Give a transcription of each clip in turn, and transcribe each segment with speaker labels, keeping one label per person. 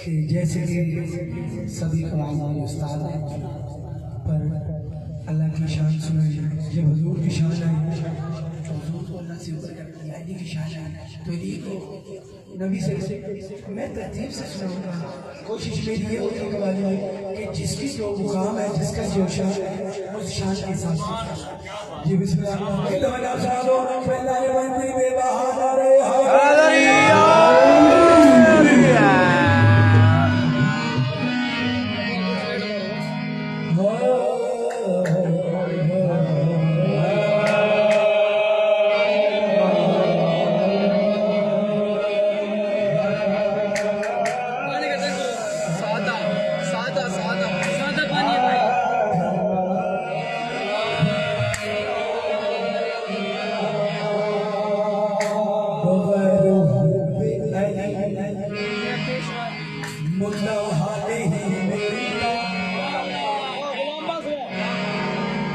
Speaker 1: कि जैसे कि सभी कलाम उस्ताद हैं पर अल्लाह की शान सुनाई जब हुजूर की शान आई तो हुजूर को अल्लाह से ऊपर कर दिया अली की शान आई तो अली को नबी से मैं तरतीब से सुनाऊंगा। कोशिश मेरी ये होती है कि जिसकी जो मुकाम है जिसका जो शान है उस शान के हिसाब से जी बिस्मिल्लाह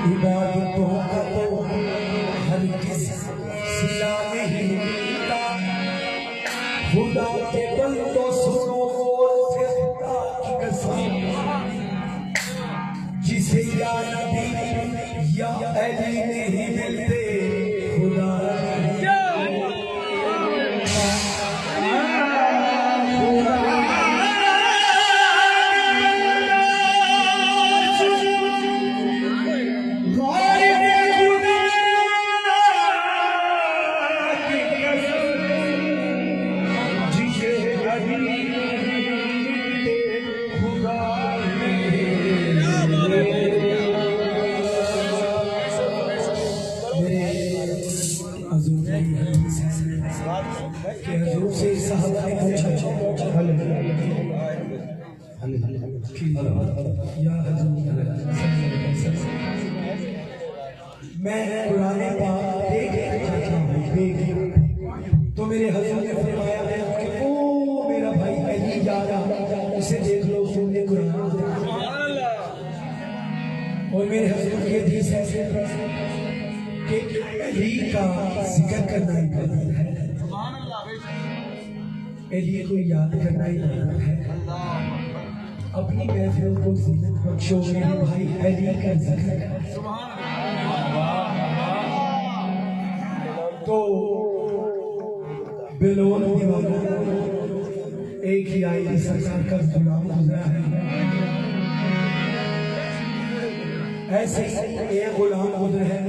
Speaker 1: इबादतों का तो हर किस सिला नहीं मिलता खुदा के बंदों सुनो खुदा की कसम जिसे या नबी या अली नहीं मिलते खुदा मैं पुराने पाक देख तो मेरे हजूर ने फरमाया कि ओ मेरा भाई अली जा रहा उसे देख लो सुनने कुरान और मेरे हजूर की हदीस है कि अली का जिक्र करना इबादत है अली को याद करना इबादत है अपनी महफिल को ज़ीनत बख्शो मेरे भाई अली का जिक्र तो बेलोन दीवाना एक ही आई सरकार का गुलाम गुजरा है ऐसे एक गुलाम गुजरा है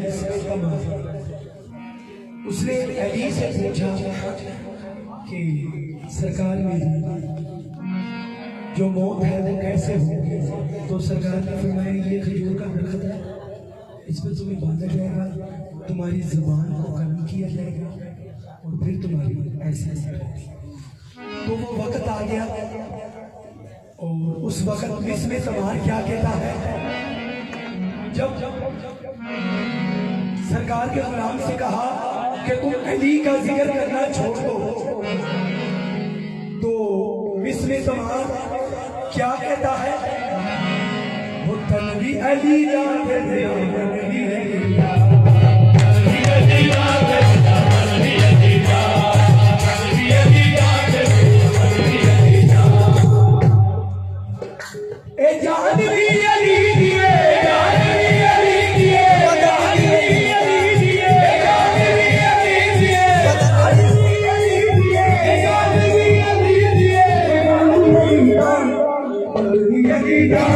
Speaker 1: उसने अली से पूछा कि सरकार मेरी जो मौत है वो कैसे होगी तो सरकार ने फरमाया ये खजूर का दरख्त है इस पर तुम्हें बांधा जाएगा तुम्हारी जुबान को कलम किया जाएगा और फिर तुम्हारी ऐसे तो वो वक्त आ गया और उस वक्त इसमें तमाम क्या कहता है जब सरकार के गुलाम से कहा कि तुम अली का जिक्र करना छोड़ दो तो इसमें तमाम क्या कहता है वो तनवी अली Ali